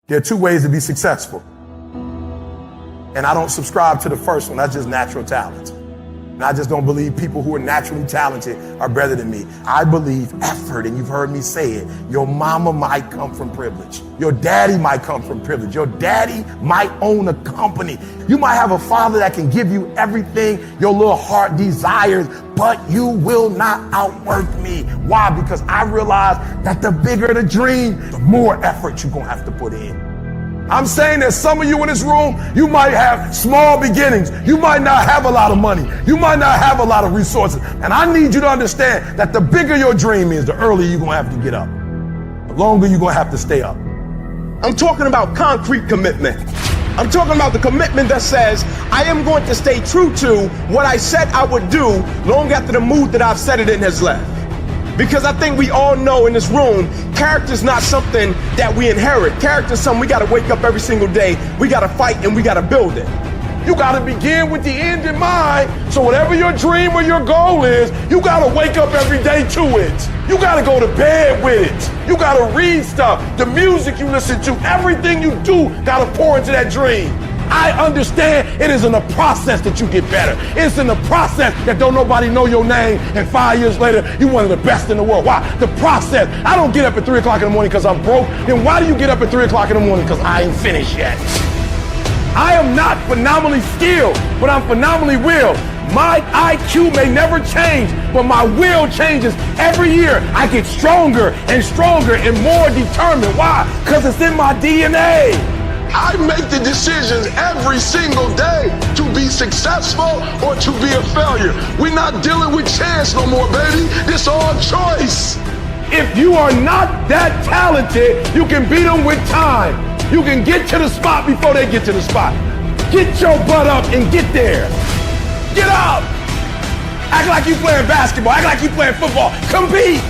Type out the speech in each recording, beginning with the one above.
There are two ways to be successful. And I don't subscribe to the first one. That's just natural talent. And I just don't believe people who are naturally talented are better than me. I believe effort, and you've heard me say it. Your mama might come from privilege. Your daddy might come from privilege. Your daddy might own a company. You might have a father that can give you everything your little heart desires, but you will not outwork me. Why? Because I realize that the bigger the dream, the more effort you're gonna have to put in. I'm saying that some of you in this room, you might have small beginnings. You might not have a lot of money. You might not have a lot of resources. And I need you to understand that the bigger your dream is, the earlier you're going to have to get up. The longer you're going to have to stay up. I'm talking about concrete commitment. I'm talking about the commitment that says, I am going to stay true to what I said I would do long after the mood that I've set it in has left. Because I think we all know in this room, character is not something that we inherit. Character is something we got to wake up every single day. We got to fight and we got to build it. You got to begin with the end in mind. So whatever your dream or your goal is, you got to wake up every day to it. You got to go to bed with it. You got to read stuff. The music you listen to, everything you do got to pour into that dream. I understand it is in the process that you get better. It's in the process that don't nobody know your name, and 5 years later, you're one of the best in the world. Why? The process. I don't get up at 3 o'clock in the morning because I'm broke. Then why do you get up at 3 o'clock in the morning? Because I ain't finished yet. I am not phenomenally skilled, but I'm phenomenally willed. My IQ may never change, but my will changes every year. I get stronger and stronger and more determined. Why? Because it's in my DNA. I make the decisions every single day to be successful or to be a failure. We're not dealing with chance no more, baby. This all choice. If you are not that talented, you can beat them with time. You can get to the spot before they get to the spot. Get your butt up and get there. Get up. Act like you playing basketball. Act like you playing football. Compete.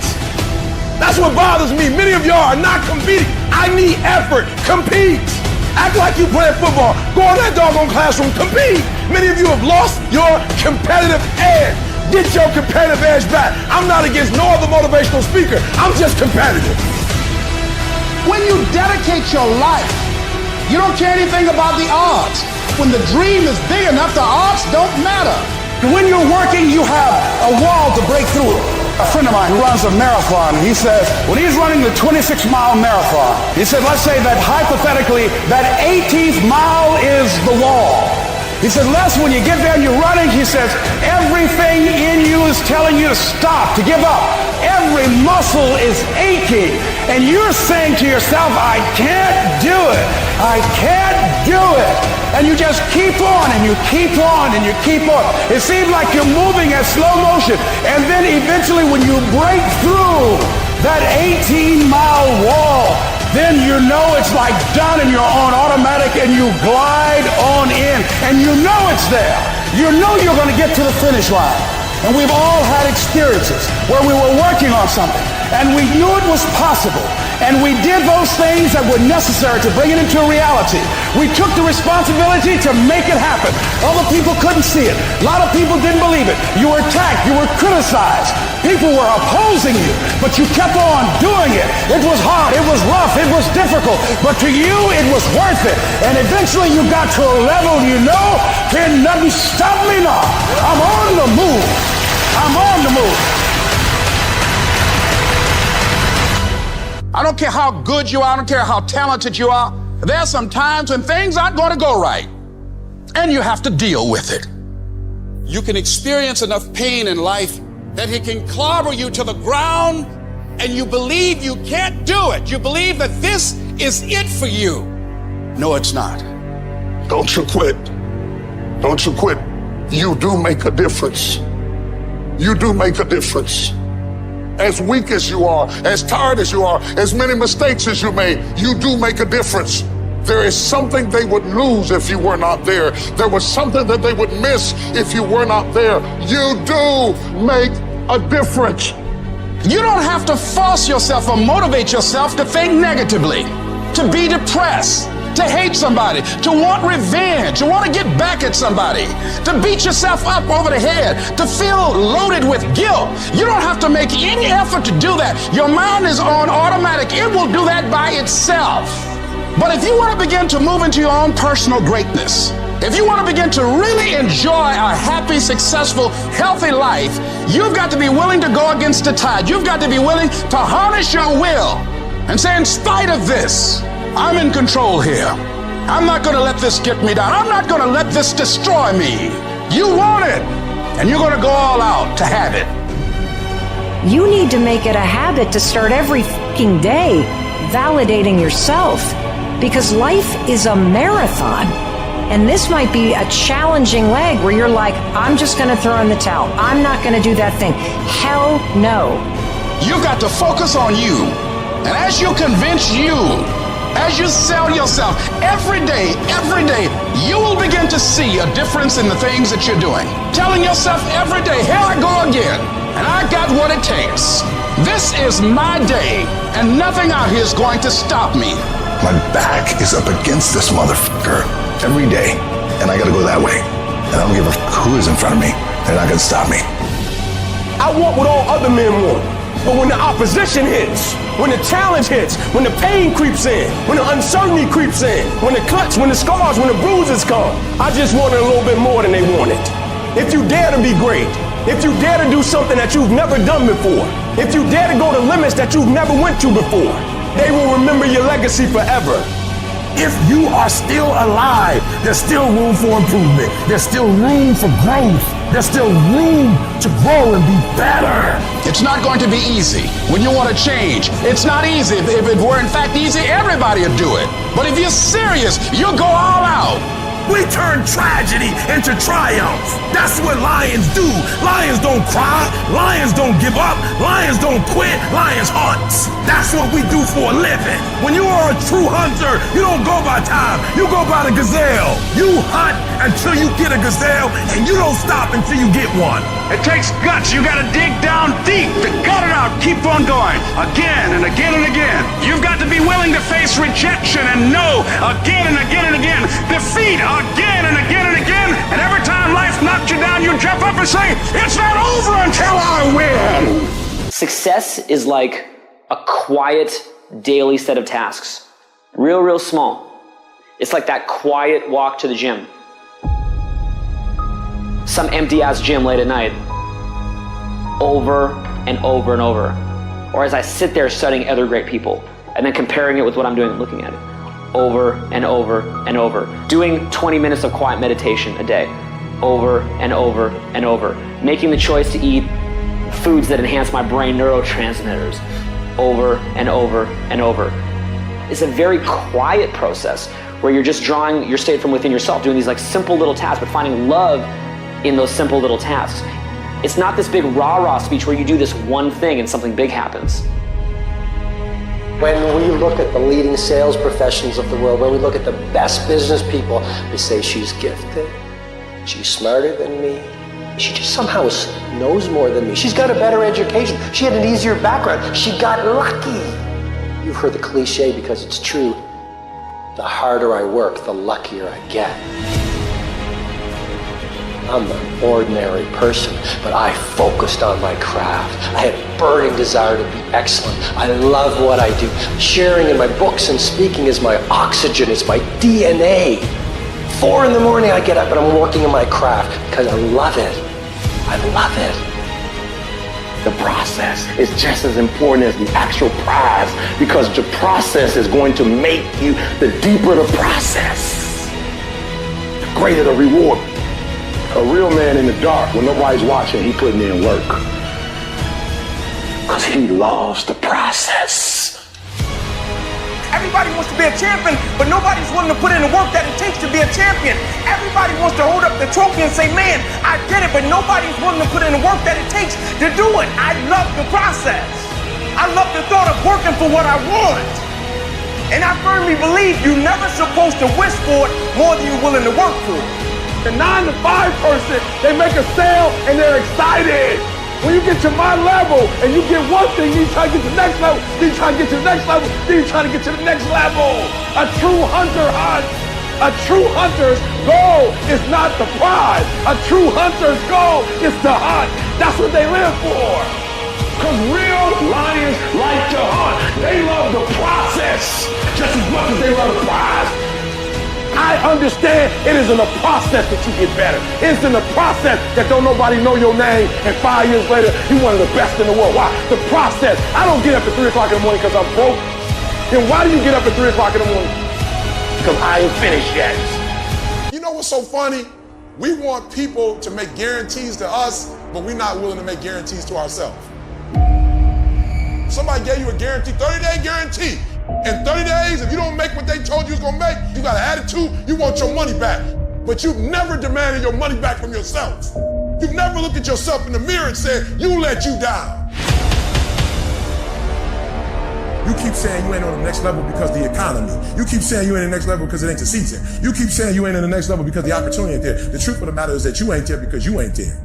That's what bothers me. Many of y'all are not competing. I need effort. Compete. Act like you playing football. Go in that doggone classroom. Compete. Many of you have lost your competitive edge. Get your competitive edge back. I'm not against no other motivational speaker. I'm just competitive. When you dedicate your life, you don't care anything about the odds. When the dream is big enough, the odds don't matter. When you're working, you have a wall to break through. A friend of mine who runs a marathon, he says, when he's running the 26-mile marathon, he said, let's say that hypothetically, that 18th mile is the wall. He said, Les, when you get there and you're running, he says, everything in you is telling you to stop, to give up. Every muscle is aching. And you're saying to yourself, I can't do it. I can't do it. And you just keep on and you keep on and you keep on. It seems like you're moving at slow motion. And then eventually when you break through that 18-mile wall, then you know it's like done and you're on automatic and you glide on in and you know it's there. You know you're going to get to the finish line. And we've all had experiences where we were working on something and we knew it was possible. And we did those things that were necessary to bring it into reality. We took the responsibility to make it happen. Other people couldn't see it. A lot of people didn't believe it. You were attacked. You were criticized. People were opposing you, but you kept on doing it. It was hard. It was rough. It was difficult. But to you, it was worth it. And eventually you got to a level, you know, can nothing stop me now. I'm on the move. I'm on the move. I don't care how good you are. I don't care how talented you are. There are some times when things aren't going to go right, and you have to deal with it. You can experience enough pain in life that it can clobber you to the ground, and you believe you can't do it. You believe that this is it for you. No, it's not. Don't you quit. Don't you quit. You do make a difference. You do make a difference. As weak as you are, as tired as you are, as many mistakes as you made, you do make a difference. There is something they would lose if you were not there. There was something that they would miss if you were not there. You do make a difference. You don't have to force yourself or motivate yourself to think negatively, to be depressed, to hate somebody, to want revenge, to want to get back at somebody, to beat yourself up over the head, to feel loaded with guilt. You don't have to make any effort to do that. Your mind is on automatic. It will do that by itself. But if you want to begin to move into your own personal greatness, if you want to begin to really enjoy a happy, successful, healthy life, you've got to be willing to go against the tide. You've got to be willing to harness your will and say, in spite of this, I'm in control here. I'm not going to let this get me down. I'm not going to let this destroy me. You want it, and you're going to go all out to have it. You need to make it a habit to start every fucking day validating yourself, because life is a marathon. And this might be a challenging leg where you're like, I'm just going to throw in the towel. I'm not going to do that thing. Hell no. You've got to focus on you. And as you convince you, as you sell yourself every day, you will begin to see a difference in the things that you're doing. Telling yourself every day, here I go again, and I got what it takes. This is my day, and nothing out here is going to stop me. My back is up against this motherfucker every day, and I gotta go that way. And I don't give a who is in front of me. They're not gonna stop me. I want what all other men want. But when the opposition hits, when the challenge hits, when the pain creeps in, when the uncertainty creeps in, when the cuts, when the scars, when the bruises come, I just want it a little bit more than they want it. If you dare to be great, if you dare to do something that you've never done before, if you dare to go to limits that you've never went to before, they will remember your legacy forever. If you are still alive, there's still room for improvement. There's still room for growth. There's still room to grow and be better. It's not going to be easy when you want to change. It's not easy. If it were in fact easy, everybody would do it. But if you're serious, you'll go all out. We turn tragedy into triumph. That's what lions do. Lions don't cry. Lions don't give up. Lions don't quit. Lions hunt. That's what we do for a living. When you are a true hunter, you don't go by time. You go by the gazelle. You hunt until you get a gazelle, and you don't stop until you get one. It takes guts. You gotta dig down deep to gut it out. Keep on going. Again and again and again. You've got to be willing to face rejection and no again and again and again. Defeat again and again and again. And every time life knocks you down, you jump up and say, it's not over until I win. Success is like a quiet daily set of tasks. Real small. It's like that quiet walk to the gym. Some empty-ass gym late at night. Over and over and over. Or as I sit there studying other great people and then comparing it with what I'm doing and looking at it. Over and over and over. Doing 20 minutes of quiet meditation a day. Over and over and over. Making the choice to eat foods that enhance my brain neurotransmitters. Over and over and over. It's a very quiet process where you're just drawing your state from within yourself, doing these like simple little tasks, but finding love in those simple little tasks. It's not this big rah-rah speech where you do this one thing and something big happens. When we look at the leading sales professionals of the world, when we look at the best business people, we say she's gifted, she's smarter than me, she just somehow knows more than me, she's got a better education, she had an easier background, she got lucky. You've heard the cliche because it's true. The harder I work, the luckier I get. I'm an ordinary person, but I focused on my craft. I had a burning desire to be excellent. I love what I do. Sharing in my books and speaking is my oxygen, it's my DNA. 4 in the morning I get up and I'm working in my craft because I love it. I love it. The process is just as important as the actual prize, because the process is going to make you, the deeper the process, the greater the reward. A real man in the dark, when nobody's watching, he putting in work. Because he loves the process. Everybody wants to be a champion, but nobody's willing to put in the work that it takes to be a champion. Everybody wants to hold up the trophy and say, man, I did it, but nobody's willing to put in the work that it takes to do it. I love the process. I love the thought of working for what I want. And I firmly believe you're never supposed to wish for it more than you're willing to work for it. The 9-to-5 person, they make a sale and they're excited. When you get to my level and you get one thing, you try to get to the next level, then you try to get to the next level, then you try to get to the next level. A true hunter hunts. A true hunter's goal is not the prize. A true hunter's goal is to hunt. That's what they live for. Because real lions like to hunt. They love the process just as much as they love the prize. I understand it is in the process that you get better. It's in the process that don't nobody know your name, and 5 years later, you're one of the best in the world. Why? The process. I don't get up at 3 o'clock in the morning because I'm broke. Then why do you get up at 3 o'clock in the morning? Because I ain't finished yet. You know what's so funny? We want people to make guarantees to us, but we're not willing to make guarantees to ourselves. Somebody gave you a guarantee, 30-day guarantee. In 30 days, if you don't make what they told you was gonna make, you got an attitude, you want your money back. But you've never demanded your money back from yourself. You've never looked at yourself in the mirror and said, you let you down. You keep saying you ain't on the next level because of the economy. You keep saying you ain't in the next level because it ain't the season. You keep saying you ain't in the next level because the opportunity ain't there. The truth of the matter is that you ain't there because you ain't there.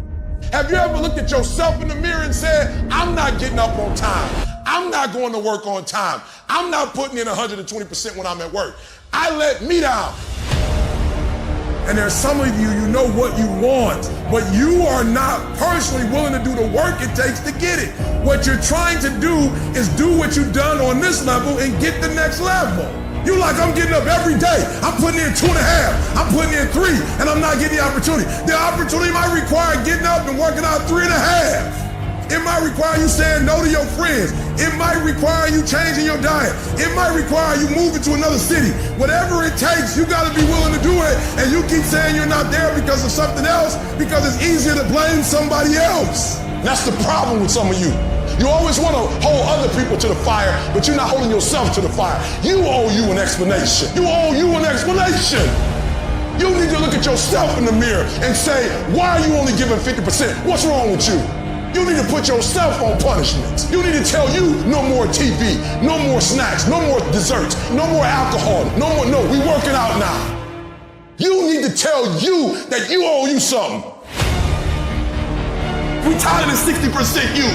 Have you ever looked at yourself in the mirror and said, I'm not getting up on time. I'm not going to work on time. I'm not putting in 120% when I'm at work. I let me down. And there's some of you, you know what you want, but you are not personally willing to do the work it takes to get it. What you're trying to do is do what you've done on this level and get the next level. You like, I'm getting up every day. I'm putting in 2.5. I'm putting in 3, and I'm not getting the opportunity. The opportunity might require getting up and working out 3.5. It might require you saying no to your friends. It might require you changing your diet. It might require you moving to another city. Whatever it takes, you gotta be willing to do it. And you keep saying you're not there because of something else, because it's easier to blame somebody else. That's the problem with some of you. You always want to hold other people to the fire, but you're not holding yourself to the fire. You owe you an explanation. You owe you an explanation. You need to look at yourself in the mirror and say, why are you only giving 50%? What's wrong with you? You need to put yourself on punishment. You need to tell you no more TV, no more snacks, no more desserts, no more alcohol, no, we working out now. You need to tell you that you owe you something. We tired of this 60% you.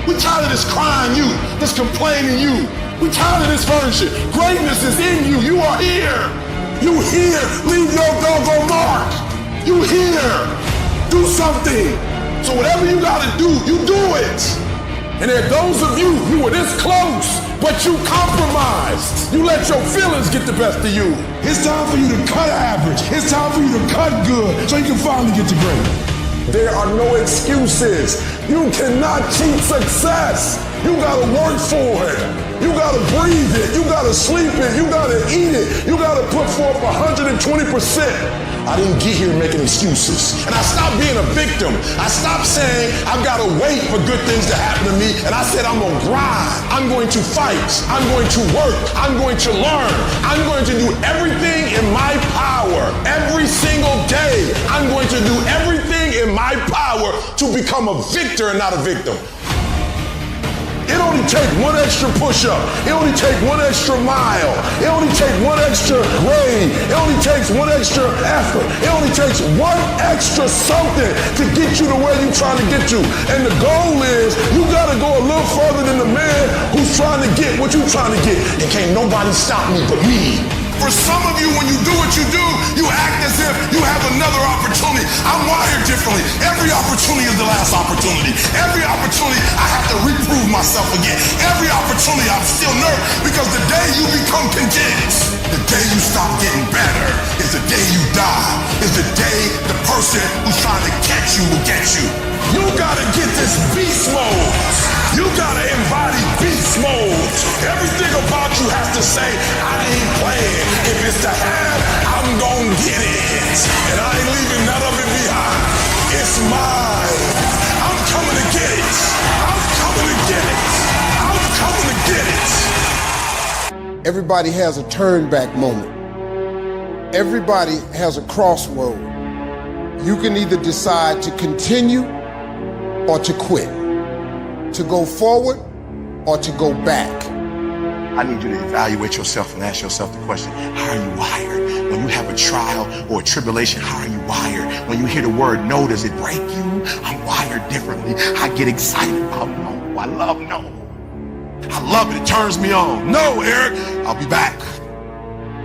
We tired of this crying you, this complaining you. We tired of this version. Greatness is in you. You are here. You here. Leave your doggone mark. You here. Do something. So whatever you gotta do, you do it. And there are those of you, you were this close, but you compromised. You let your feelings get the best of you. It's time for you to cut average. It's time for you to cut good so you can finally get to great. There are no excuses. You cannot cheat success. You gotta work for it. You gotta breathe it. You gotta sleep it. You gotta eat it. You gotta put forth 120%. I didn't get here making excuses. And I stopped being a victim. I stopped saying I've got to wait for good things to happen to me. And I said I'm going to grind. I'm going to fight. I'm going to work. I'm going to learn. I'm going to do everything in my power. Every single day, I'm going to do everything in my power to become a victor and not a victim. It only takes one extra push-up. It only takes one extra mile. It only takes one extra grade. It only takes one extra effort. It only takes one extra something to get you to where you're trying to get to. And the goal is you gotta go a little further than the man who's trying to get what you're trying to get. And can't nobody stop me but me. For some of you, when you do what you do, you act as if you have another opportunity. I'm wired differently. Every opportunity is the last opportunity. Every opportunity, I have to reprove myself again. Every opportunity, I'm still nervous because the day you become content, the day you stop getting better, is the day you die, is the day the person who's trying to catch you will get you. You gotta get this beast mode. You gotta embody beast mode. Everything about you has to say, I ain't playing. If it's to have, I'm gonna get it. And I ain't leaving none of it behind. It's mine. I'm coming to get it. I'm coming to get it. I'm coming to get it. Everybody has a turn back moment. Everybody has a crossroad. You can either decide to continue or to quit, to go forward or to go back. I need you to evaluate yourself and ask yourself the question, how are you wired? When you have a trial or a tribulation, how are you wired? When you hear the word no, does it break you? I'm wired differently. I get excited about no. I love no. I love it. It turns me on. No, Eric, I'll be back.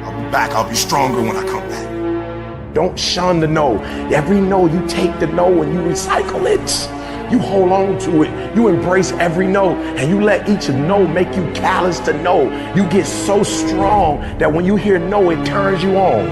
I'll be back. I'll be stronger when I come back. Don't shun the no. Every no, you take the no and you recycle it. you hold on to it. You embrace every no, and you let each no make you callous to no. You get so strong that when you hear no, it turns you on.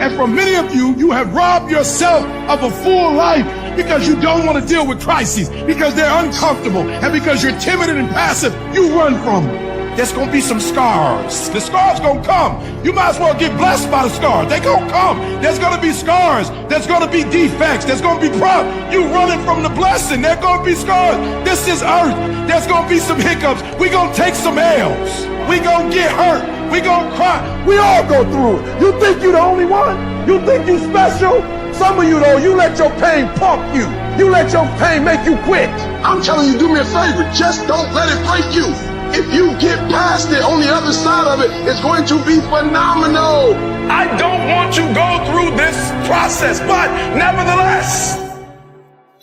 And for many of you, you have robbed yourself of a full life because you don't want to deal with crises, because they're uncomfortable, and because you're timid and passive, you run from them. There's going to be some scars. The scars going to come. You might as well get blessed by the scars. They're going to come. There's going to be scars. There's going to be defects. There's going to be problems. You running from the blessing. There's going to be scars. This is earth. There's going to be some hiccups. We're going to take some L's. We're going to get hurt. We're going to cry. We all go through it. You think you're the only one? You think you special? Some of you, though, you let your pain pump you. You let your pain make you quit. I'm telling you, do me a favor. Just don't let it break you. If you get past it, on the other side of it, it's going to be phenomenal. I don't want to go through this process, but nevertheless,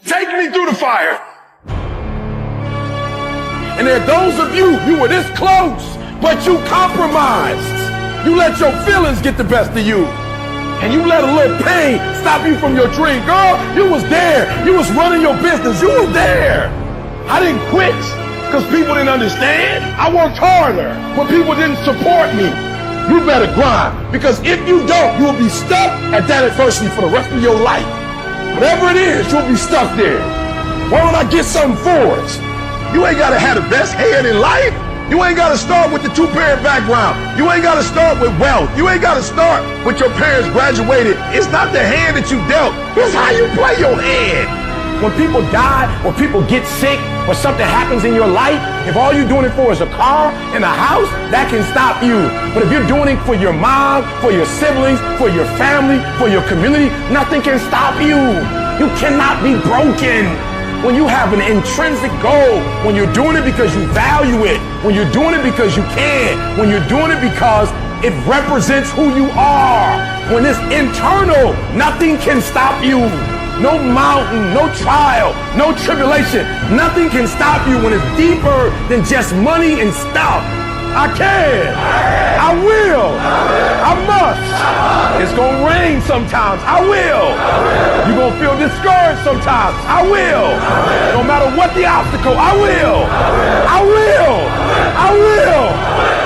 take me through the fire. And there are those of you were this close, but you compromised. You let your feelings get the best of you. And you let a little pain stop you from your dream. Girl, you was there. You was running your business. You was there. I didn't quit because people didn't understand. I worked harder when people didn't support me. You better grind, because if you don't, you'll be stuck at that adversity for the rest of your life. Whatever it is, you'll be stuck there. Why don't I get something for it? You ain't got to have the best hand in life. You ain't got to start with the two-parent background. You ain't got to start with wealth. You ain't got to start with your parents graduated. It's not the hand that you dealt. It's how you play your hand. When people die, or people get sick, or something happens in your life, if all you're doing it for is a car and a house, that can stop you. But if you're doing it for your mom, for your siblings, for your family, for your community, nothing can stop you. You cannot be broken. When you have an intrinsic goal, when you're doing it because you value it, when you're doing it because you can, when you're doing it because it represents who you are, when it's internal, nothing can stop you. No mountain, no trial, no tribulation. Nothing can stop you when it's deeper than just money and stuff. I can. I will. I must. It's going to rain sometimes. I will. You're going to feel discouraged sometimes. I will. No matter what the obstacle, I will. I will. I will.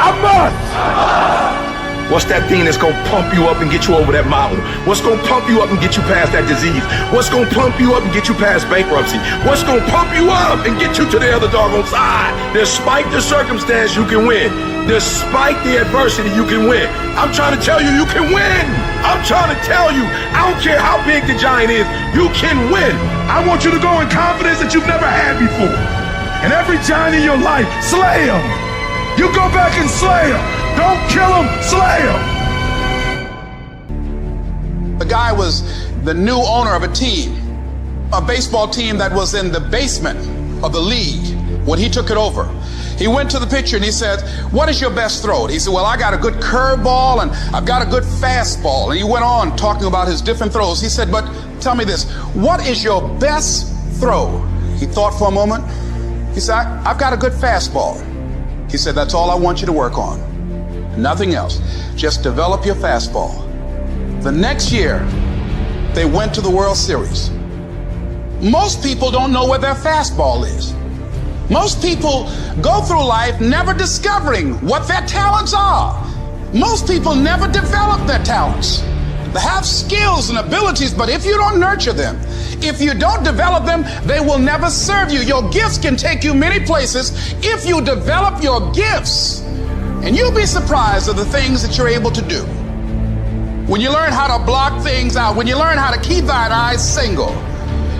I must. What's that thing that's gonna pump you up and get you over that mountain? What's gonna pump you up and get you past that disease? What's gonna pump you up and get you past bankruptcy? What's gonna pump you up and get you to the other doggone side? Despite the circumstance, you can win. Despite the adversity, you can win. I'm trying to tell you, you can win. I'm trying to tell you, I don't care how big the giant is, you can win. I want you to go in confidence that you've never had before. And every giant in your life, slay him. You go back and slay him. Don't kill him, slay him. The guy was the new owner of a team, a baseball team that was in the basement of the league when he took it over. He went to the pitcher and he said, "What is your best throw?" He said, "Well, I got a good curveball and I've got a good fastball." And he went on talking about his different throws. He said, "But tell me this, what is your best throw?" He thought for a moment. He said, "I've got a good fastball." He said, "That's all I want you to work on. Nothing else. Just develop your fastball." The next year, they went to the World Series. Most people don't know where their fastball is. Most people go through life never discovering what their talents are. Most people never develop their talents. They have skills and abilities, but if you don't nurture them, if you don't develop them, they will never serve you. Your gifts can take you many places if you develop your gifts. And you'll be surprised at the things that you're able to do. When you learn how to block things out, when you learn how to keep thine eyes single,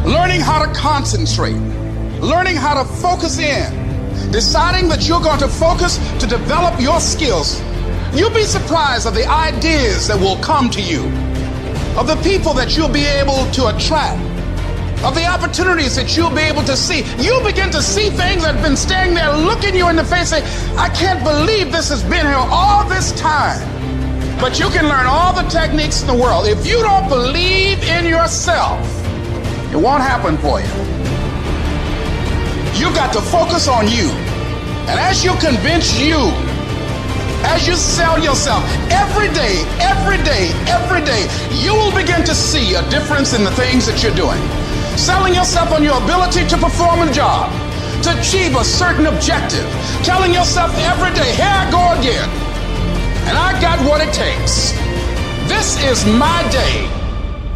learning how to concentrate, learning how to focus in, deciding that you're going to focus to develop your skills, you'll be surprised at the ideas that will come to you, of the people that you'll be able to attract, of the opportunities that you'll be able to see. You'll begin to see things that have been standing there looking you in the face, saying, "I can't believe this has been here all this time." But you can learn all the techniques in the world. If you don't believe in yourself, it won't happen for you. You've got to focus on you. And as you convince you, as you sell yourself every day, every day, every day, you will begin to see a difference in the things that you're doing. selling yourself on your ability to perform a job, to achieve a certain objective, telling yourself every day, here I go again, and I got what it takes. This is my day,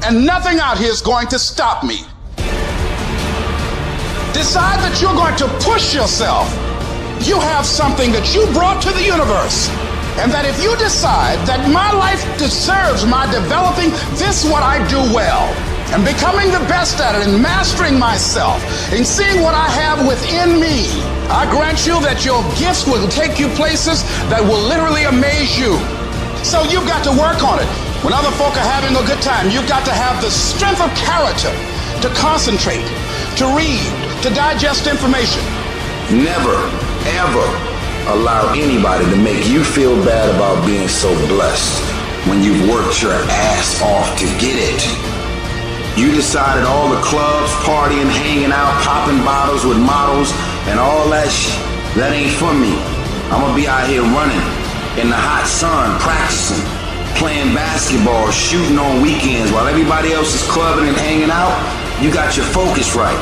and nothing out here is going to stop me. Decide that you're going to push yourself. You have something that you brought to the universe. And that if you decide that my life deserves my developing this what I do well, and becoming the best at it, and mastering myself, and seeing what I have within me, I grant you that your gifts will take you places that will literally amaze you. So you've got to work on it. When other folk are having a good time, you've got to have the strength of character to concentrate, to read, to digest information. Never, ever allow anybody to make you feel bad about being so blessed when you've worked your ass off to get it. You decided all the clubs, partying, hanging out, popping bottles with models, and all that shit, that ain't for me. I'm gonna be out here running in the hot sun, practicing, playing basketball, shooting on weekends while everybody else is clubbing and hanging out. You got your focus right.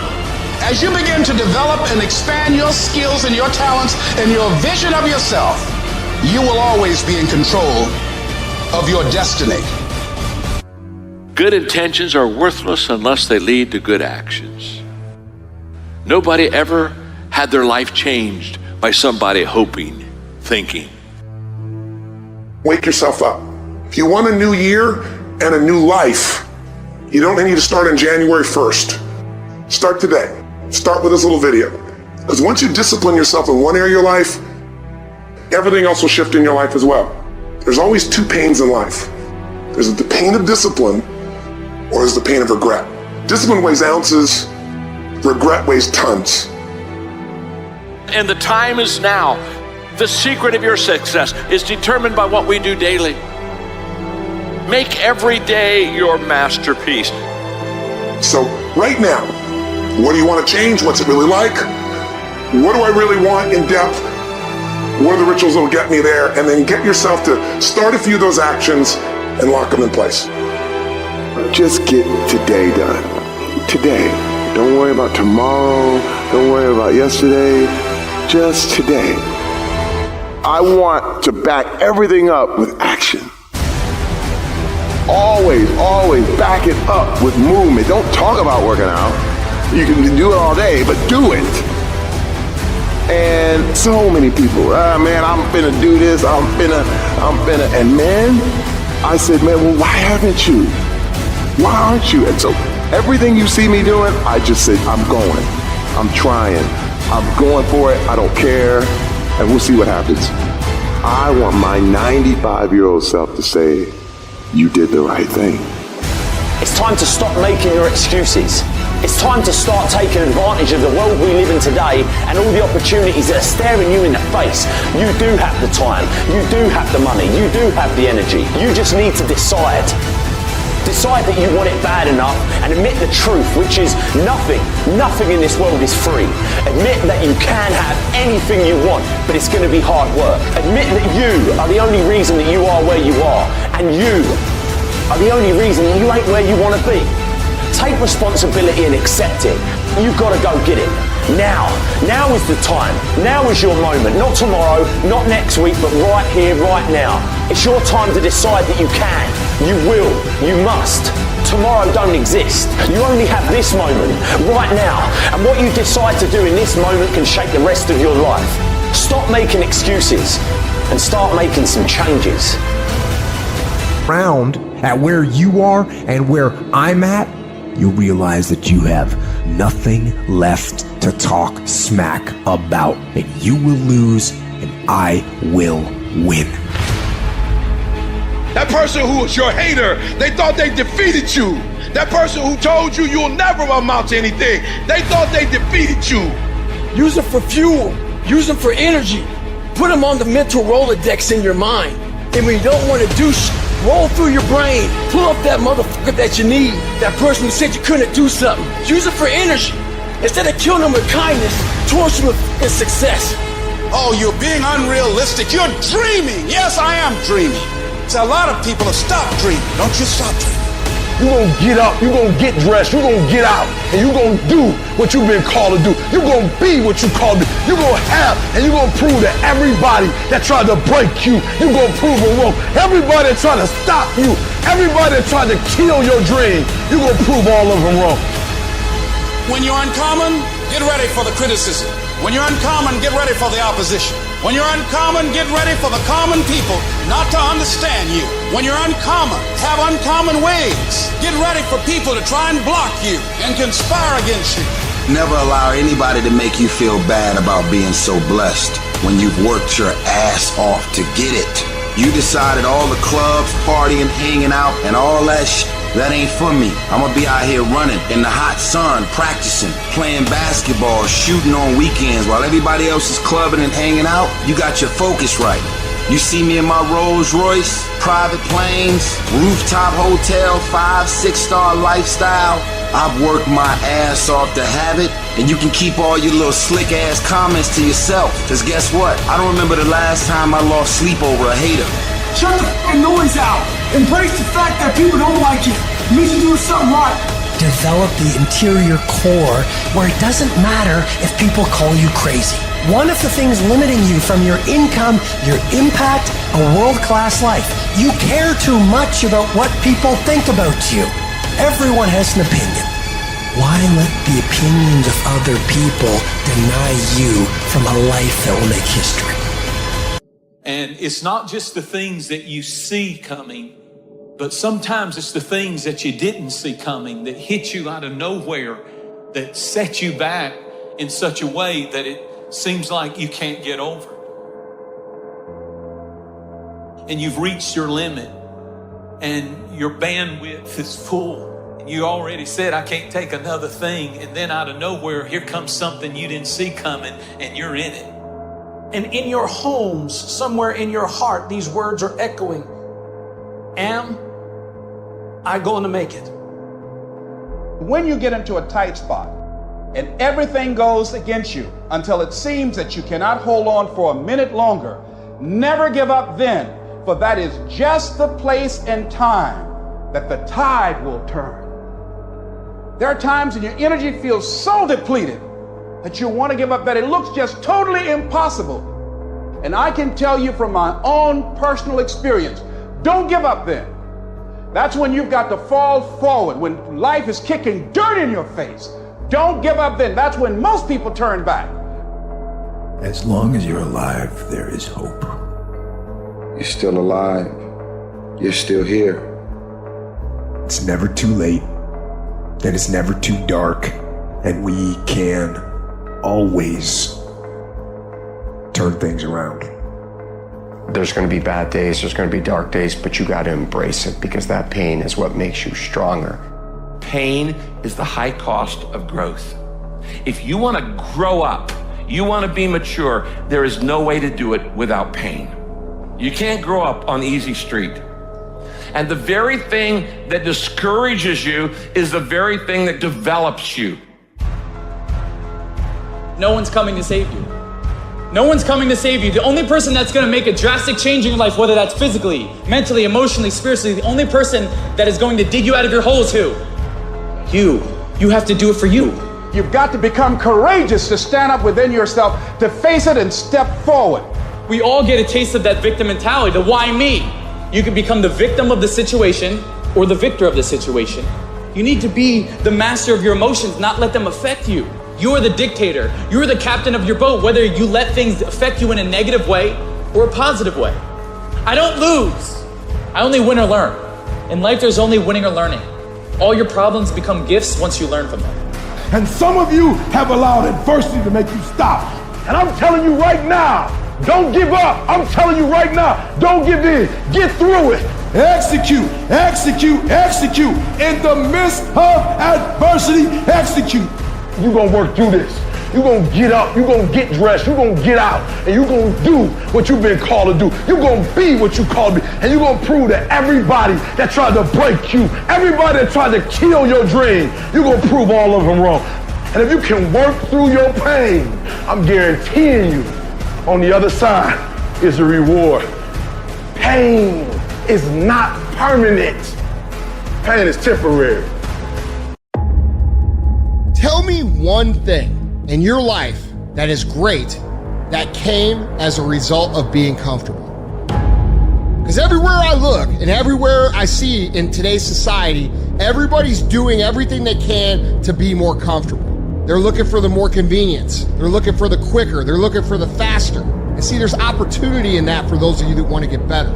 As you begin to develop and expand your skills and your talents and your vision of yourself, you will always be in control of your destiny. Good intentions are worthless unless they lead to good actions. Nobody ever had their life changed by somebody hoping, thinking. Wake yourself up. If you want a new year and a new life, you don't need to start on January 1st. Start today. Start with this little video. Because once you discipline yourself in one area of your life, everything else will shift in your life as well. There's always two pains in life. There's the pain of discipline, or there's the pain of regret. Discipline weighs ounces, regret weighs tons. And the time is now. The secret of your success is determined by what we do daily. Make every day your masterpiece. So right now, what do you want to change? What's it really like? What do I really want in depth? What are the rituals that will get me there? And then get yourself to start a few of those actions and lock them in place. Just get today done. Today. Don't worry about tomorrow. Don't worry about yesterday. Just today. I want to back everything up with action. Always, always back it up with movement. Don't talk about working out. You can do it all day, but do it. And so many people, man, I'm finna do this, I'm finna, and man, I said, man, well, why haven't you? Why aren't you? And so everything you see me doing, I just said, I'm going, I'm trying, I'm going for it, I don't care, and we'll see what happens. I want my 95-year-old self to say, you did the right thing. It's time to stop making your excuses. It's time to start taking advantage of the world we live in today and all the opportunities that are staring you in the face. You do have the time, you do have the money, you do have the energy. You just need to decide. Decide that you want it bad enough and admit the truth, which is nothing in this world is free. Admit that you can have anything you want, but it's going to be hard work. Admit that you are the only reason that you are where you are, and you are the only reason that you ain't where you want to be. Take responsibility and accept it. You've got to go get it. Now is the time. Now is your moment. Not tomorrow, not next week, but right here, right now. It's your time to decide that you can, you will, you must. Tomorrow don't exist. You only have this moment, right now. And what you decide to do in this moment can shape the rest of your life. Stop making excuses and start making some changes. Round at where you are and where I'm at, you'll realize that you have nothing left to talk smack about, and you will lose and I will win. That person who was your hater, they thought they defeated you. That person who told you you'll never amount to anything, they thought they defeated you. Use them for fuel. Use them for energy. Put them on the mental Rolodex in your mind. And when you don't want to do shit, roll through your brain. Pull up that motherfucker that you need. That person who said you couldn't do something. Use it for energy. Instead of killing them with kindness, torch them with success. Oh, you're being unrealistic. You're dreaming. Yes, I am dreaming. So a lot of people have stopped dreaming. Don't you stop dreaming. You're going to get up. You're going to get dressed. You're going to get out. And you're going to do what you've been called to do. You're going to be what you called to be. You're going to have, and you're going to prove to everybody that tried to break you, you're going to prove them wrong. Everybody that tried to stop you, everybody that tried to kill your dream, you're going to prove all of them wrong. When you're uncommon, get ready for the criticism. When you're uncommon, get ready for the opposition. When you're uncommon, get ready for the common people not to understand you. When you're uncommon, have uncommon ways. Get ready for people to try and block you and conspire against you. Never allow anybody to make you feel bad about being so blessed when you've worked your ass off to get it. You decided all the clubs, partying, hanging out, and all that shit, that ain't for me. I'm gonna be out here running in the hot sun, practicing, playing basketball, shooting on weekends while everybody else is clubbing and hanging out. You got your focus right. You see me in my Rolls Royce, private planes, rooftop hotel, 5-6-star lifestyle. I've worked my ass off to have it, and you can keep all your little slick ass comments to yourself. Cause guess what? I don't remember the last time I lost sleep over a hater. Shut the f***ing noise out. Embrace the fact that people don't like you. It means you're doing something right. Develop the interior core where it doesn't matter if people call you crazy. One of the things limiting you from your income, your impact, a world-class life. You care too much about what people think about you. Everyone has an opinion. Why let the opinions of other people deny you from a life that will make history? And it's not just the things that you see coming, but sometimes it's the things that you didn't see coming that hit you out of nowhere, that set you back in such a way that it seems like you can't get over. And you've reached your limit and your bandwidth is full. You already said, I can't take another thing. And then out of nowhere, here comes something you didn't see coming and you're in it. And in your homes, somewhere in your heart, these words are echoing. Am I going to make it? When you get into a tight spot and everything goes against you until it seems that you cannot hold on for a minute longer, never give up then, for that is just the place and time that the tide will turn. There are times when your energy feels so depleted that you want to give up, that it looks just totally impossible. And I can tell you from my own personal experience, don't give up then. That's when you've got to fall forward, when life is kicking dirt in your face. Don't give up then. That's when most people turn back. As long as you're alive, there is hope. You're still alive. You're still here. It's never too late, and it's never too dark, and we can always turn things around. There's going to be bad days, there's going to be dark days, but you got to embrace it because that pain is what makes you stronger. Pain is the high cost of growth. If you want to grow up, you want to be mature, there is no way to do it without pain. You can't grow up on easy street. And the very thing that discourages you is the very thing that develops you. No one's coming to save you. No one's coming to save you. The only person that's going to make a drastic change in your life, whether that's physically, mentally, emotionally, spiritually, the only person that is going to dig you out of your hole is who? You. You have to do it for you. You've got to become courageous to stand up within yourself, to face it and step forward. We all get a taste of that victim mentality, the why me? You can become the victim of the situation or the victor of the situation. You need to be the master of your emotions, not let them affect you. You're the dictator. You're the captain of your boat, whether you let things affect you in a negative way or a positive way. I don't lose. I only win or learn. In life, there's only winning or learning. All your problems become gifts once you learn from them. And some of you have allowed adversity to make you stop. And I'm telling you right now, don't give up. I'm telling you right now, don't give in. Get through it. Execute, execute, execute. In the midst of adversity, execute. You're going to work through this. You're going to get up. You're going to get dressed. You're going to get out. And you're going to do what you've been called to do. You're going to be what you called to be. And you're going to prove to everybody that tried to break you, everybody that tried to kill your dream, you're going to prove all of them wrong. And if you can work through your pain, I'm guaranteeing you, on the other side is a reward. Pain is not permanent. pain is temporary. Tell me one thing in your life that is great that came as a result of being comfortable. Because everywhere I look and everywhere I see in today's society, everybody's doing everything they can to be more comfortable. They're looking for the more convenience. They're looking for the quicker. They're looking for the faster. And see, there's opportunity in that for those of you that want to get better.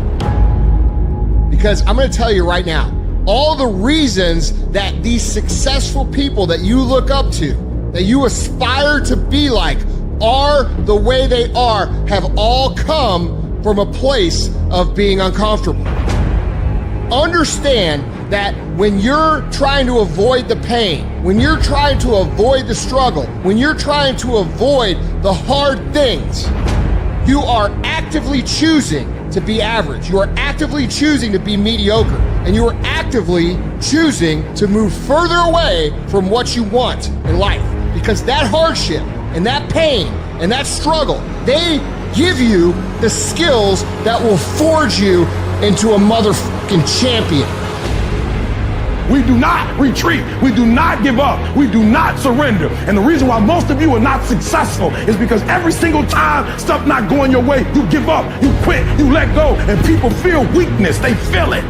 Because I'm going to tell you right now, all the reasons that these successful people that you look up to, that you aspire to be like, are the way they are, have all come from a place of being uncomfortable. Understand that when you're trying to avoid the pain, when you're trying to avoid the struggle, when you're trying to avoid the hard things, you are actively choosing to be average. You are actively choosing to be mediocre. And you are actively choosing to move further away from what you want in life. Because that hardship and that pain and that struggle, they give you the skills that will forge you into a motherfucking champion. We do not retreat. We do not give up. We do not surrender. And the reason why most of you are not successful is because every single time stuff not going your way, you give up, you quit, you let go, and people feel weakness. They feel it.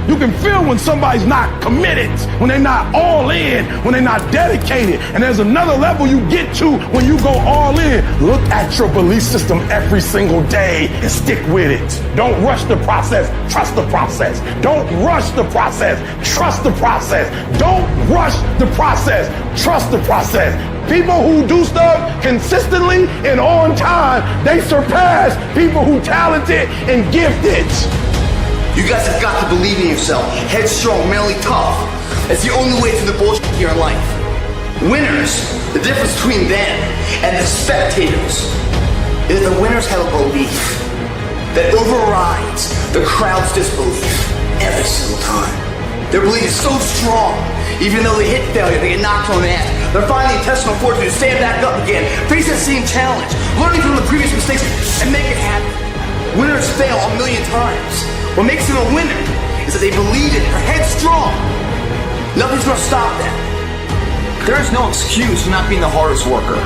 You can feel when somebody's not committed, when they're not all in, when they're not dedicated. And there's another level you get to when you go all in. Look at your belief system every single day and stick with it. Don't rush the process. Trust the process. Don't rush the process. Trust the process. Don't rush the process. Trust the process. People who do stuff consistently and on time, they surpass people who talented and gifted. You guys have got to believe in yourself. Headstrong, mentally tough. It's the only way through the bullshit here in life. Winners, the difference between them and the spectators is the winners have a belief that overrides the crowd's disbelief every single time. Their belief is so strong, even though they hit failure, they get knocked on the ass. They're finding the intestinal fortitude to stand back up again, face that same challenge, learning from the previous mistakes, and make it happen. Winners fail a million times. What makes them a winner is that they believe it, they're headstrong. Nothing's gonna stop that. There is no excuse for not being the hardest worker.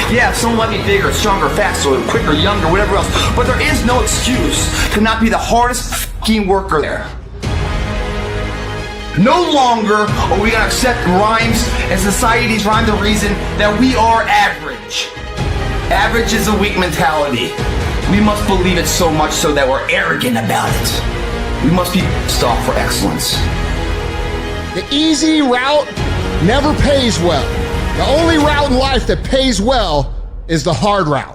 Yeah, someone might be bigger, stronger, faster, quicker, younger, whatever else, but there is no excuse to not be the hardest f***ing worker there. No longer are we gonna accept rhymes and society's rhyme the reason that we are average. Average is a weak mentality. We must believe it so much so that we're arrogant about it. We must be pissed off for excellence. The easy route never pays well. The only route in life that pays well is the hard route.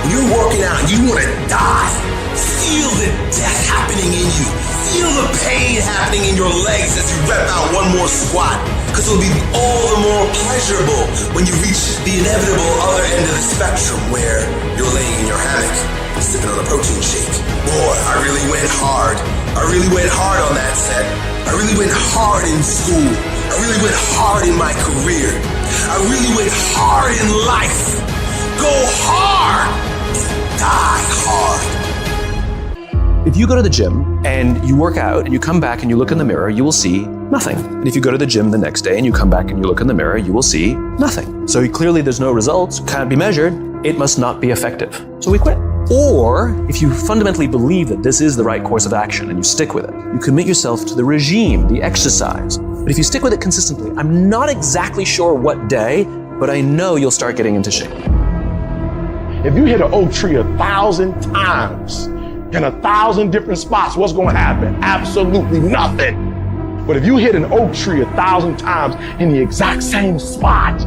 When you're working out and you want to die, feel the death happening in you. Feel the pain happening in your legs as you rep out one more squat. Because it'll be all the more pleasurable when you reach the inevitable other end of the spectrum where you're laying in your hammock, sipping on a protein shake. Boy, I really went hard. I really went hard on that set. I really went hard in school. I really went hard in my career. I really went hard in life. Go hard and die hard. If you go to the gym and you work out and you come back and you look in the mirror, you will see nothing. And if you go to the gym the next day and you come back and you look in the mirror, you will see nothing. So clearly there's no results, can't be measured, it must not be effective. So we quit. Or if you fundamentally believe that this is the right course of action and you stick with it, you commit yourself to the regime, the exercise. But if you stick with it consistently, I'm not exactly sure what day, but I know you'll start getting into shape. If you hit an oak tree 1,000 times in 1,000 different spots, what's going to happen? Absolutely nothing. But if you hit an oak tree 1,000 times in the exact same spot,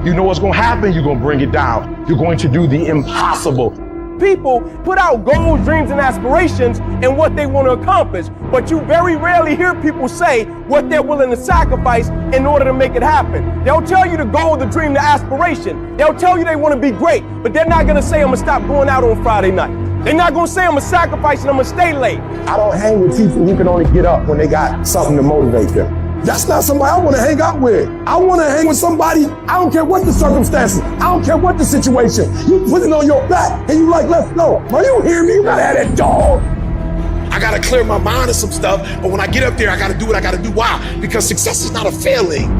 you know what's going to happen? You're going to bring it down. You're going to do the impossible. People put out goals, dreams, and aspirations and what they want to accomplish, but you very rarely hear people say what they're willing to sacrifice in order to make it happen. They'll tell you the goal, the dream, the aspiration. They'll tell you they want to be great, but they're not going to say, I'm going to stop going out on Friday night. They're not going to say, I'm going to sacrifice and I'm going to stay late. I don't hang with people who can only get up when they got something to motivate them. That's not somebody I want to hang out with. I want to hang with somebody, I don't care what the circumstances, I don't care what the situation. You put it on your back and you like, let's go. Are you hear me? You gotta have that dog. I gotta clear my mind of some stuff, but when I get up there, I gotta do what I gotta do. Why? Because success is not a feeling,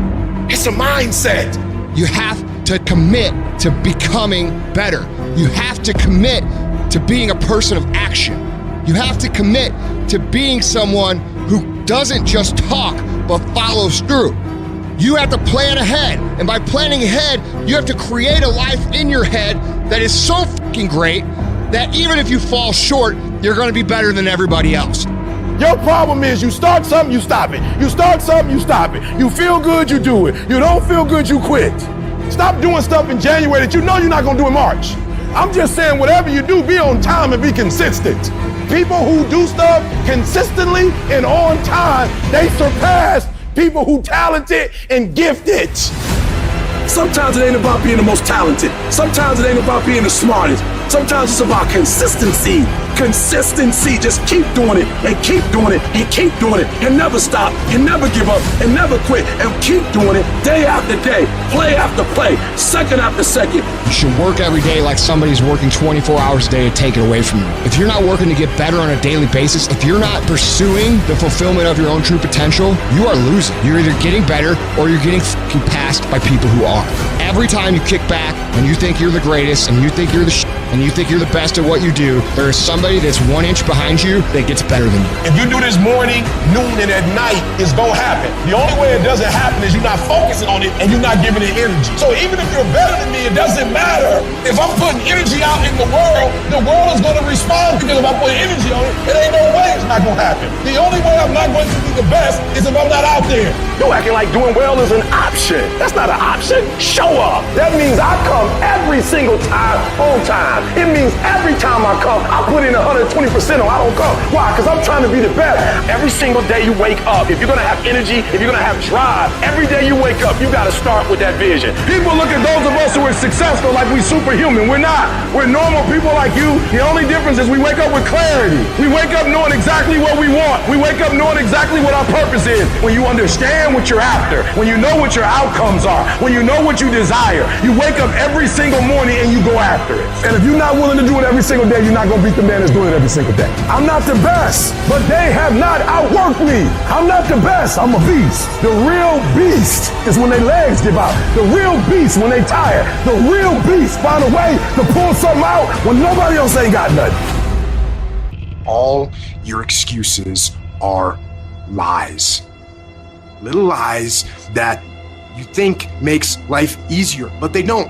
it's a mindset. You have to commit to becoming better. You have to commit to being a person of action. You have to commit to being someone who doesn't just talk, but follows through. You have to plan ahead. And by planning ahead, you have to create a life in your head that is so fucking great that even if you fall short, you're gonna be better than everybody else. Your problem is you start something, you stop it. You start something, you stop it. You feel good, you do it. You don't feel good, you quit. Stop doing stuff in January that you know you're not gonna do in March. I'm just saying whatever you do, be on time and be consistent. People who do stuff consistently and on time, they surpass people who talented and gifted. Sometimes it ain't about being the most talented. Sometimes it ain't about being the smartest. Sometimes it's about consistency. Consistency. Just keep doing it and keep doing it and keep doing it and never stop and never give up and never quit and keep doing it day after day, play after play, second after second. You should work every day like somebody's working 24 hours a day to take it away from you. If you're not working to get better on a daily basis, if you're not pursuing the fulfillment of your own true potential, you are losing. You're either getting better or you're getting fucking passed by people who are. Every time you kick back and you think you're the greatest and you think you're the shit and you think you're the best at what you do, there is somebody that's 1 inch behind you that gets better than you. If you do this morning, noon, and at night, it's gonna happen. The only way it doesn't happen is you're not focusing on it and you're not giving it energy. So even if you're better than me, it doesn't matter. If I'm putting energy out in the world is gonna respond, because if I put energy on it, it ain't no way it's not gonna happen. The only way I'm not going to be the best is if I'm not out there. You're acting like doing well is an option. That's not an option. Show up. That means I come every single time on time. It means every time I come, I put in 120% or I don't come. Why? Because I'm trying to be the best. Every single day you wake up, if you're going to have energy, if you're going to have drive, every day you wake up, you got to start with that vision. People look at those of us who are successful like we superhuman. We're not. We're normal people like you. The only difference is we wake up with clarity. We wake up knowing exactly what we want. We wake up knowing exactly what our purpose is. When you understand what you're after, when you know what your outcomes are, when you know what you desire, you wake up every single morning and you go after it. And if you're not willing to do it every single day, you're not going to beat the man that's doing it every single day. I'm not the best, but they have not outworked me. I'm not the best, I'm a beast. The real beast is when their legs give out. The real beast when they tired. The real beast find a way to pull something out when nobody else ain't got nothing. All your excuses are lies. Little lies that you think makes life easier, but they don't.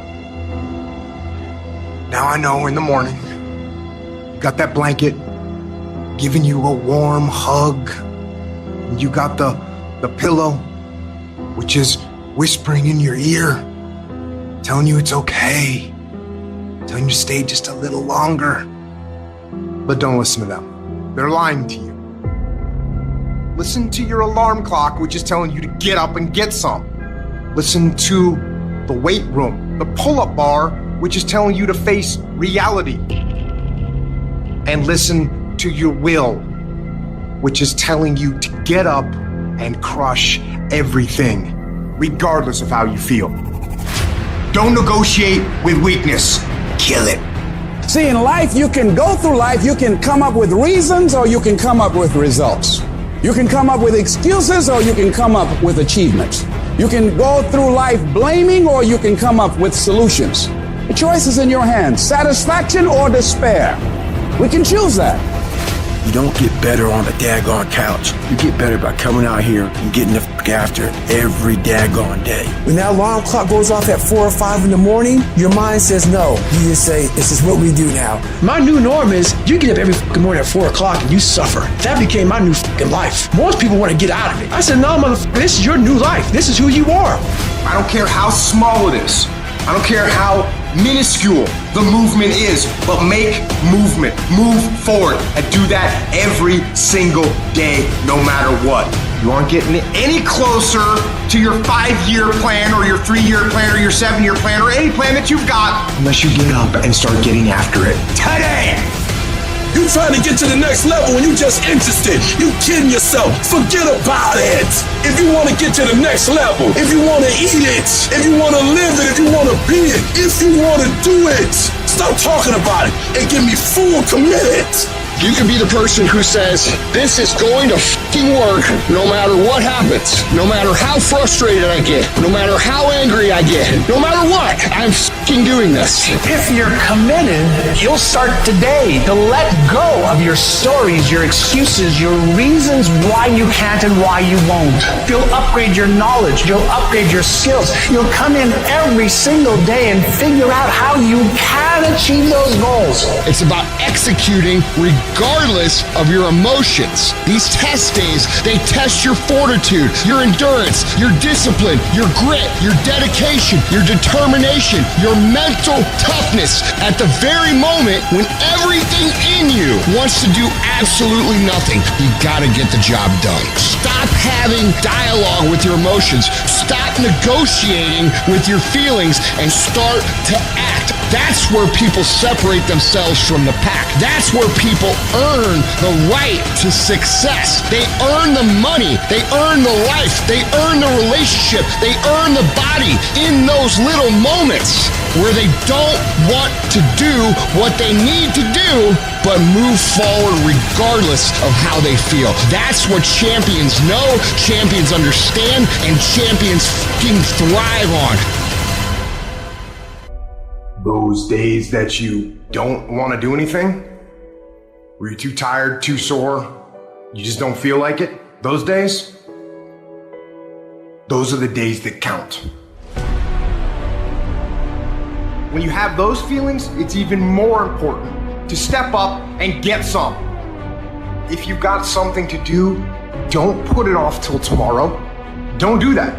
Now I know in the morning, you got that blanket giving you a warm hug, and you got the pillow, which is whispering in your ear, telling you it's okay, telling you to stay just a little longer. But don't listen to them. They're lying to you. Listen to your alarm clock, which is telling you to get up and get some. Listen to the weight room, the pull-up bar, which is telling you to face reality. And listen to your will, which is telling you to get up and crush everything, regardless of how you feel. Don't negotiate with weakness. Kill it. See, in life, you can go through life, you can come up with reasons or you can come up with results. You can come up with excuses or you can come up with achievements. You can go through life blaming or you can come up with solutions. The choice is in your hands, satisfaction or despair. We can choose that. You don't get better on the daggone couch. You get better by coming out here and getting the fuck after it every daggone day. When that alarm clock goes off at 4 or 5 in the morning, your mind says no. You just say, this is what we do now. My new norm is you get up every fucking morning at 4 o'clock and you suffer. That became my new fucking life. Most people want to get out of it. I said, no, motherfucker, this is your new life. This is who you are. I don't care how small it is. I don't care how minuscule the movement is, but make movement, move forward, and do that every single day, no matter what. You aren't getting any closer to your 5-year plan or your 3-year plan or your 7-year plan or any plan that you've got unless you get up and start getting after it today. You trying to get to the next level and you just interested. You kidding yourself. Forget about it. If you want to get to the next level, if you want to eat it, if you want to live it, if you want to be it, if you want to do it, stop talking about it and get me full committed. You can be the person who says, this is going to fucking work no matter what happens, no matter how frustrated I get, no matter how angry I get, no matter what, I'm fucking doing this. If you're committed, you'll start today to let go of your stories, your excuses, your reasons why you can't and why you won't. You'll upgrade your knowledge. You'll upgrade your skills. You'll come in every single day and figure out how you can achieve those goals. It's about executing regardless of your emotions. These test days, they test your fortitude, your endurance, your discipline, your grit, your dedication, your determination, your mental toughness at the very moment when everything in you wants to do absolutely nothing. You gotta get the job done. Stop having dialogue with your emotions. Stop negotiating with your feelings and start to act. That's where people separate themselves from the pack. That's where people earn the right to success. They earn the money. They earn the life. They earn the relationship. They earn the body in those little moments where they don't want to do what they need to do, but move forward regardless of how they feel. That's what champions know, champions understand, and champions fucking thrive on. Those days that you don't want to do anything, where you're too tired, too sore, you just don't feel like it, those days, those are the days that count. When you have those feelings, it's even more important to step up and get some. If you've got something to do, don't put it off till tomorrow. Don't do that.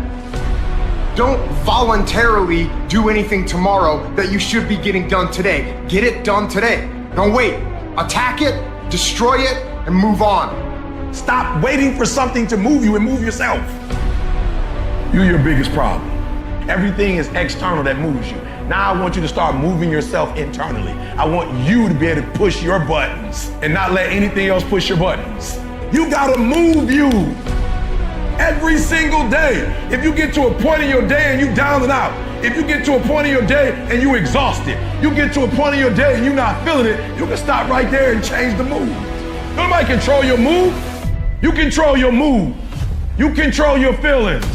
Don't voluntarily do anything tomorrow that you should be getting done today. Get it done today. Don't wait. Attack it, destroy it, and move on. Stop waiting for something to move you and move yourself. You're your biggest problem. Everything is external that moves you. Now I want you to start moving yourself internally. I want you to be able to push your buttons and not let anything else push your buttons. You gotta move you. Every single day. If you get to a point in your day and you down and out, if you get to a point in your day and you exhausted, you get to a point in your day and you're not feeling it, you can stop right there and change the mood. Nobody control your mood. You control your mood. You control your feelings.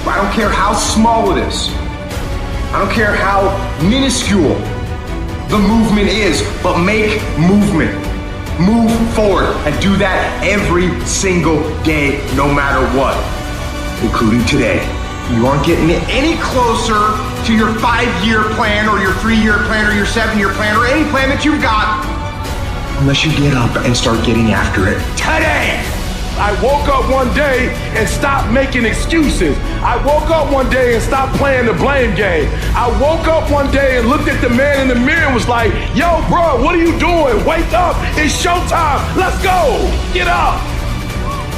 I don't care how small it is. I don't care how minuscule the movement is, but make movement. Move forward and do that every single day, no matter what, including today. You aren't getting any closer to your 5-year plan or your 3-year plan or your 7-year plan or any plan that you've got unless you get up and start getting after it today. I woke up one day and stopped making excuses. I woke up one day and stopped playing the blame game. I woke up one day and looked at the man in the mirror and was like, yo, bro, what are you doing? Wake up. It's showtime. Let's go. Get up.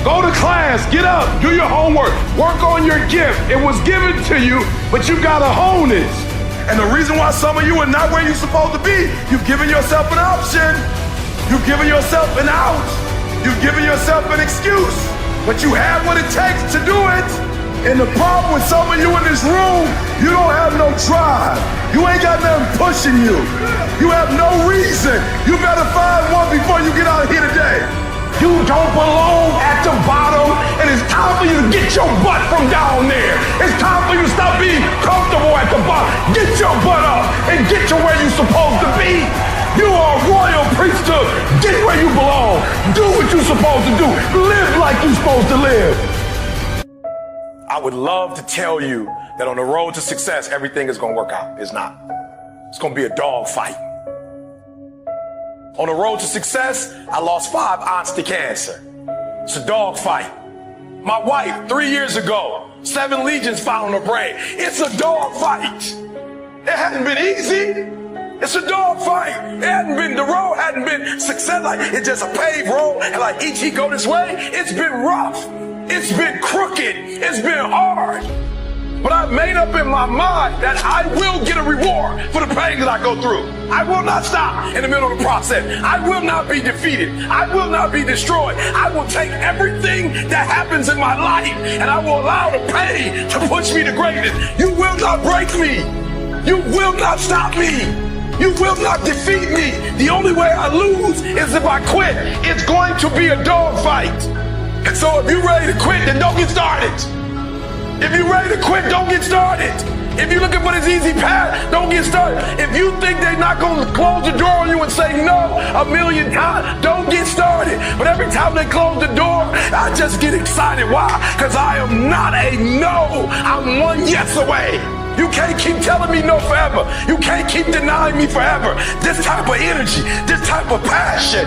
Go to class. Get up. Do your homework. Work on your gift. It was given to you, but you got to hone it. And the reason why some of you are not where you're supposed to be, you've given yourself an option. You've given yourself an out. You've given yourself an excuse, but you have what it takes to do it. And the problem with some of you in this room, you don't have no drive. You ain't got nothing pushing you. You have no reason. You better find one before you get out of here today. You don't belong at the bottom, and it's time for you to get your butt from down there. It's time for you to stop being comfortable at the bottom. Get your butt up and get to where you're supposed to be. You are a royal priesthood. Get where you belong. Do what you're supposed to do. Live like you're supposed to live. I would love to tell you that on the road to success, everything is going to work out. It's not. It's going to be a dog fight. On the road to success, I lost 5 aunts to cancer. It's a dog fight. My wife, 3 years ago, 7 legions found on her brain. It's a dog fight. It hasn't been easy. It's a dog fight. It hadn't been, the road hadn't been success. Like, it's just a paved road. And like E.T. go this way, it's been rough. It's been crooked. It's been hard. But I've made up in my mind that I will get a reward for the pain that I go through. I will not stop in the middle of the process. I will not be defeated. I will not be destroyed. I will take everything that happens in my life and I will allow the pain to push me to greatness. You will not break me. You will not stop me. You will not defeat me. The only way I lose is if I quit. It's going to be a dogfight. And so if you're ready to quit, then don't get started. If you're ready to quit, don't get started. If you're looking for this easy path, don't get started. If you think they're not going to close the door on you and say no a million times, don't get started. But every time they close the door, I just get excited. Why? Because I am not a no. I'm one yes away. You can't keep telling me no forever. You can't keep denying me forever. This type of energy, this type of passion,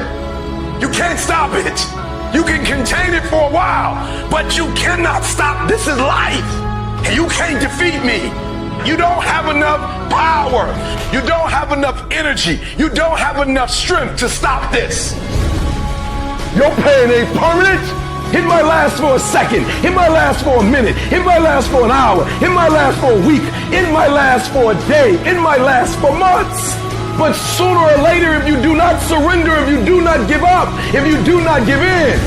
you can't stop it. You can contain it for a while, but you cannot stop. This is life, and you can't defeat me. You don't have enough power. You don't have enough energy. You don't have enough strength to stop this. Your pain ain't permanent. It might last for a second. It might last for a minute. It might last for an hour. It might last for a week. It might last for a day. It might last for months. But sooner or later, if you do not surrender, if you do not give up, if you do not give in,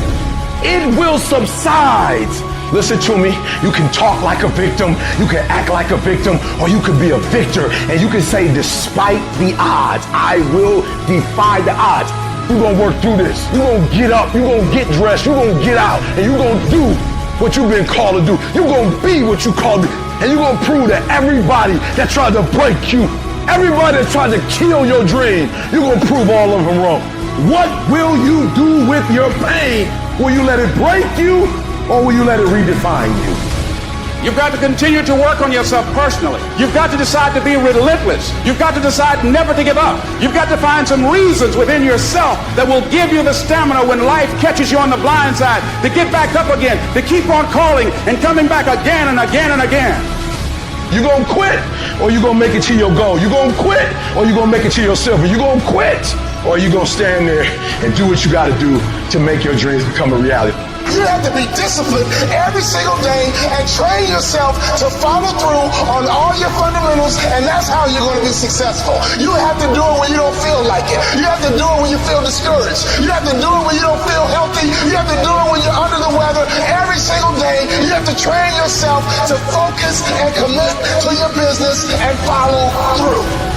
it will subside. Listen to me. You can talk like a victim. You can act like a victim, or you can be a victor. And you can say, despite the odds, I will defy the odds. You're going to work through this. You're going to get up. You're going to get dressed. You're going to get out. And you're going to do what you've been called to do. You're going to be what you called to. And you're going to prove to everybody that tried to break you, everybody that tried to kill your dream, you're going to prove all of them wrong. What will you do with your pain? Will you let it break you, or will you let it redefine you? You've got to continue to work on yourself personally. You've got to decide to be relentless. You've got to decide never to give up. You've got to find some reasons within yourself that will give you the stamina when life catches you on the blind side to get back up again, to keep on calling and coming back again and again and again. You gonna quit, or you gonna make it to your goal? You gonna quit, or you gonna make it to your silver? You gonna quit, or you gonna stand there and do what you gotta do to make your dreams become a reality? You have to be disciplined every single day and train yourself to follow through on all your fundamentals, and that's how you're going to be successful. You have to do it when you don't feel like it. You have to do it when you feel discouraged. You have to do it when you don't feel healthy. You have to do it when you're under the weather. Every single day, you have to train yourself to focus and commit to your business and follow through.